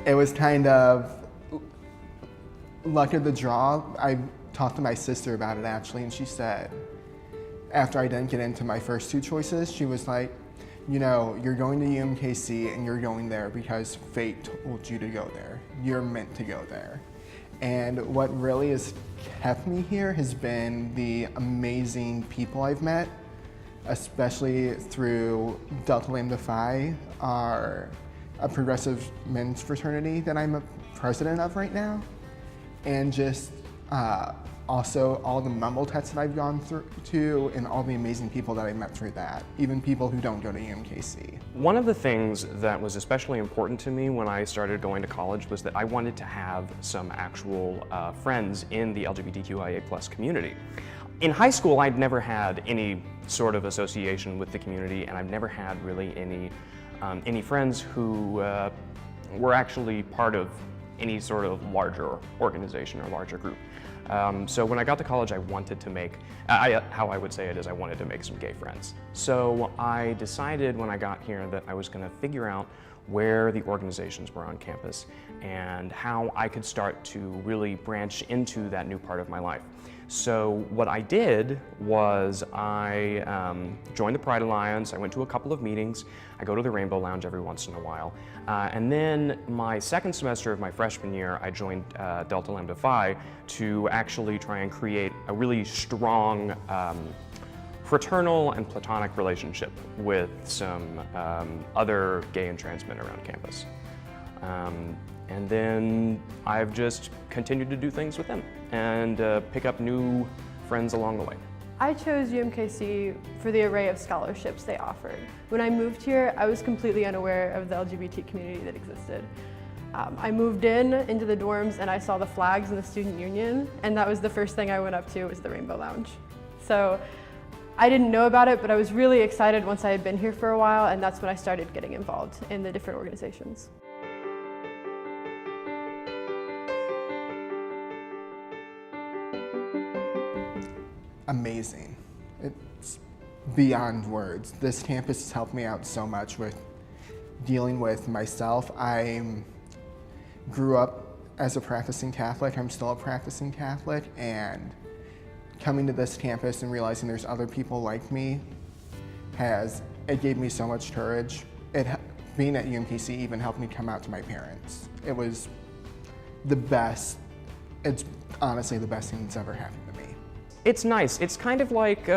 it was kind of luck of the draw. I talked to my sister about it actually, and she said, after I didn't get into my first two choices, she was like, you know, you're going to UMKC and you're going there because fate told you to go there. You're meant to go there. And what really has kept me here has been the amazing people I've met, especially through Delta Lambda Phi, a progressive men's fraternity that I'm a president of right now. And just also all the mumble tests that I've gone through to, and all the amazing people that I met through that, even people who don't go to UMKC. One of the things that was especially important to me when I started going to college was that I wanted to have some actual friends in the LGBTQIA+ community. In high school, I'd never had any sort of association with the community, and I've never had really any friends who were actually part of any sort of larger organization or larger group. So when I got to college, I wanted to make, how I would say it is, I wanted to make some gay friends. So I decided when I got here that I was going to figure out where the organizations were on campus and how I could start to really branch into that new part of my life. So what I did was I joined the Pride Alliance. I went to a couple of meetings. I go to the Rainbow Lounge every once in a while. And then my second semester of my freshman year, I joined Delta Lambda Phi to actually try and create a really strong fraternal and platonic relationship with some other gay and trans men around campus. And then I've just continued to do things with them and pick up new friends along the way. I chose UMKC for the array of scholarships they offered. When I moved here, I was completely unaware of the LGBT community that existed. I moved into the dorms and I saw the flags in the student union, and that was the first thing I went up to was the Rainbow Lounge. So I didn't know about it, but I was really excited once I had been here for a while, and that's when I started getting involved in the different organizations. Amazing. It's beyond words. This campus has helped me out so much with dealing with myself. I grew up as a practicing Catholic. I'm still a practicing Catholic, and coming to this campus and realizing there's other people like me it gave me so much courage. Being at UMKC even helped me come out to my parents. It was the best. It's honestly the best thing that's ever happened to me. It's nice. It's kind of like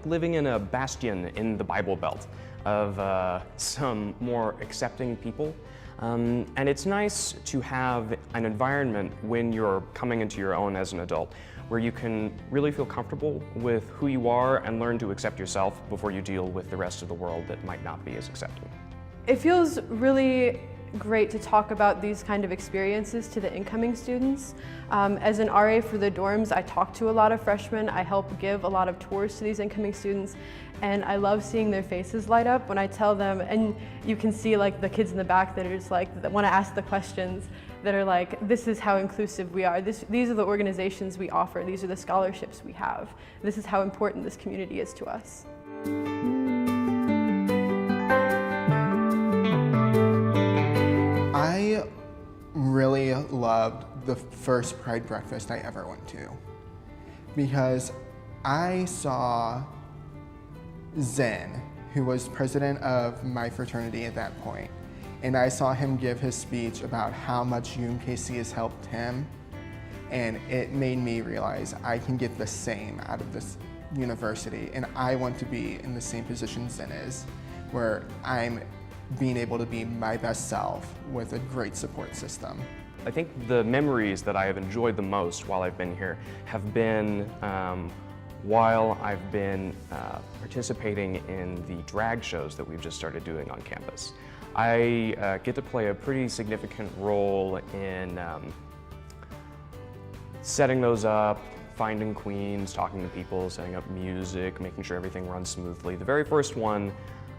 living in a bastion in the Bible Belt of some more accepting people. And it's nice to have an environment when you're coming into your own as an adult where you can really feel comfortable with who you are and learn to accept yourself before you deal with the rest of the world that might not be as accepting. It feels really great to talk about these kind of experiences to the incoming students. As an RA for the dorms, I talk to a lot of freshmen. I help give a lot of tours to these incoming students, and I love seeing their faces light up when I tell them, and you can see like the kids in the back that are just like, that want to ask the questions, that are like, this is how inclusive we are. These are the organizations we offer. These are the scholarships we have. This is how important this community is to us. I really loved the first Pride breakfast I ever went to because I saw Zen, who was president of my fraternity at that point, and I saw him give his speech about how much UMKC has helped him, and it made me realize I can get the same out of this university, and I want to be in the same position Zen is, where I'm being able to be my best self with a great support system. I think the memories that I have enjoyed the most while I've been here have been while I've been participating in the drag shows that we've just started doing on campus. I get to play a pretty significant role in setting those up, finding queens, talking to people, setting up music, making sure everything runs smoothly. The very first one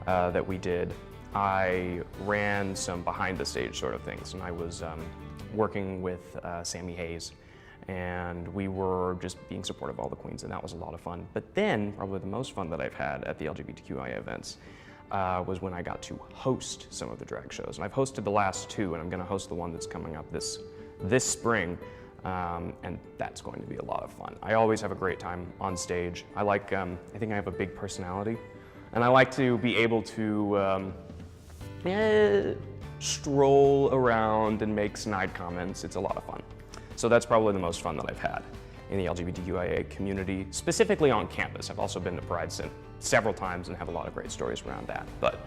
that we did, I ran some behind the stage sort of things, and I was working with Sammy Hayes, and we were just being supportive of all the queens, and that was a lot of fun. But then, probably the most fun that I've had at the LGBTQIA events was when I got to host some of the drag shows. And I've hosted the last two, and I'm going to host the one that's coming up this spring. And that's going to be a lot of fun. I always have a great time on stage. I like, I think I have a big personality, and I like to be able to stroll around and make snide comments. It's a lot of fun. So that's probably the most fun that I've had in the LGBTQIA community, specifically on campus. I've also been to Pride several times and have a lot of great stories around that, but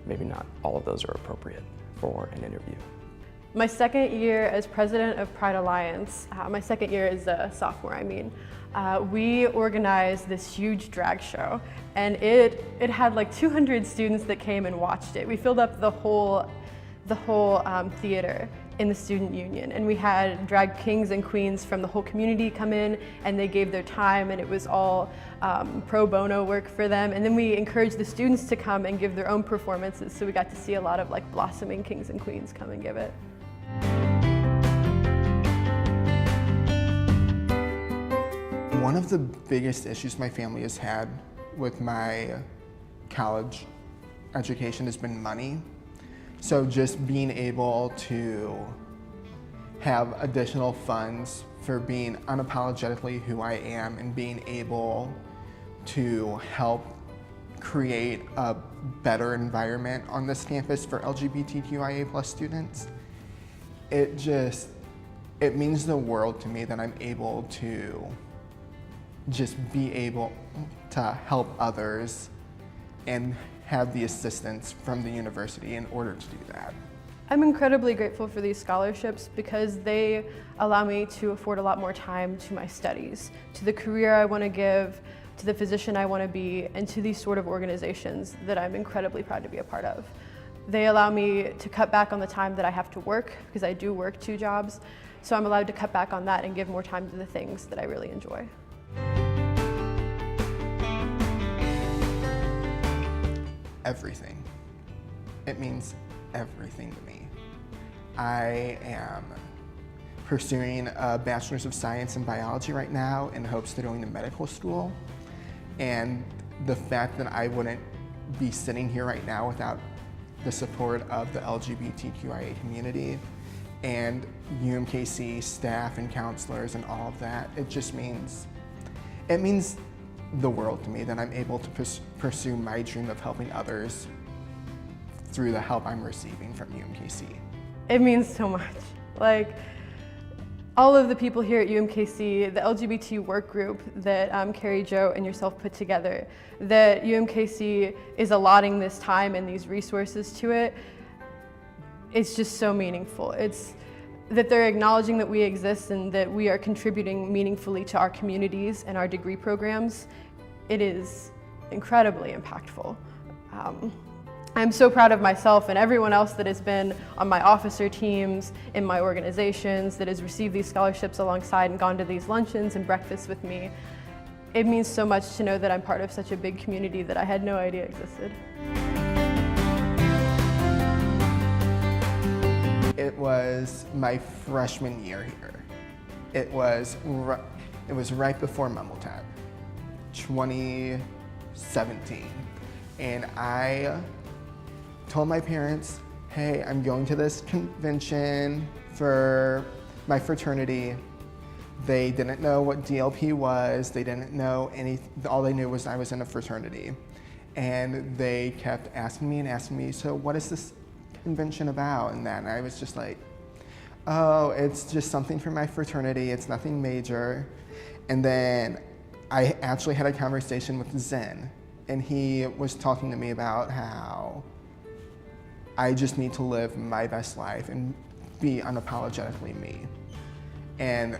maybe not all of those are appropriate for an interview. My second year as president of Pride Alliance, my second year as a sophomore, we organized this huge drag show, and it had like 200 students that came and watched it. We filled up the whole theater in the student union, and we had drag kings and queens from the whole community come in, and they gave their time, and it was all pro bono work for them. And then we encouraged the students to come and give their own performances, so we got to see a lot of like blossoming kings and queens come and give it. One of the biggest issues my family has had with my college education has been money. So just being able to have additional funds for being unapologetically who I am and being able to help create a better environment on this campus for LGBTQIA+ students, it means the world to me that I'm able to just be able to help others and have the assistance from the university in order to do that. I'm incredibly grateful for these scholarships because they allow me to afford a lot more time to my studies, to the career I want to give, to the physician I want to be, and to these sort of organizations that I'm incredibly proud to be a part of. They allow me to cut back on the time that I have to work, because I do work 2 jobs, so I'm allowed to cut back on that and give more time to the things that I really enjoy. Everything. It means everything to me. I am pursuing a Bachelor's of Science in Biology right now in hopes of going to medical school. And the fact that I wouldn't be sitting here right now without the support of the LGBTQIA community and UMKC staff and counselors and all of that, it means the world to me that I'm able to pursue my dream of helping others through the help I'm receiving from UMKC. It means so much. Like, all of the people here at UMKC, the LGBT work group that Carrie Jo and yourself put together, that UMKC is allotting this time and these resources to it, it's just so meaningful. It's that they're acknowledging that we exist and that we are contributing meaningfully to our communities and our degree programs. It is incredibly impactful. I'm so proud of myself and everyone else that has been on my officer teams, in my organizations, that has received these scholarships alongside and gone to these luncheons and breakfasts with me. It means so much to know that I'm part of such a big community that I had no idea existed. It was my freshman year here. It was right before Mumbletech, 2017. And I told my parents, hey, I'm going to this convention for my fraternity. They didn't know what DLP was. They didn't know anything. All they knew was I was in a fraternity. And they kept asking me, so what is this convention about? And I was just like, oh, it's just something for my fraternity. It's nothing major. And then I actually had a conversation with Zen, and he was talking to me about how I just need to live my best life and be unapologetically me. And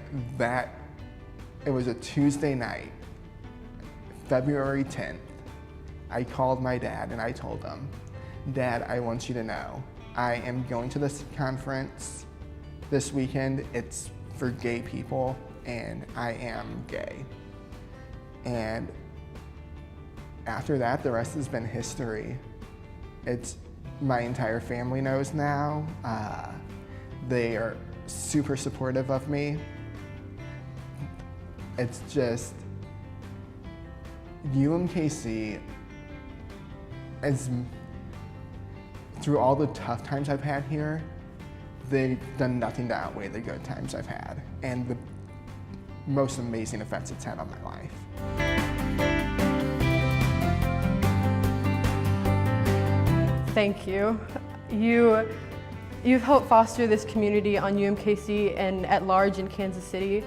it was a Tuesday night, February 10th. I called my dad and I told him, Dad, I want you to know, I am going to this conference this weekend. It's for gay people and I am gay. And after that, the rest has been history. My entire family knows now. They are super supportive of me. It's just, UMKC through all the tough times I've had here, they've done nothing to outweigh the good times I've had and the most amazing effects it's had on my life. Thank you. You've helped foster this community on UMKC and at large in Kansas City,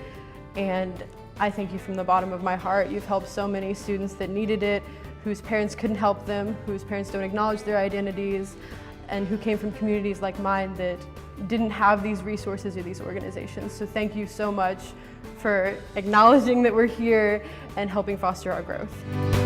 and I thank you from the bottom of my heart. You've helped so many students that needed it, whose parents couldn't help them, whose parents don't acknowledge their identities, and who came from communities like mine that didn't have these resources or these organizations. So thank you so much for acknowledging that we're here and helping foster our growth.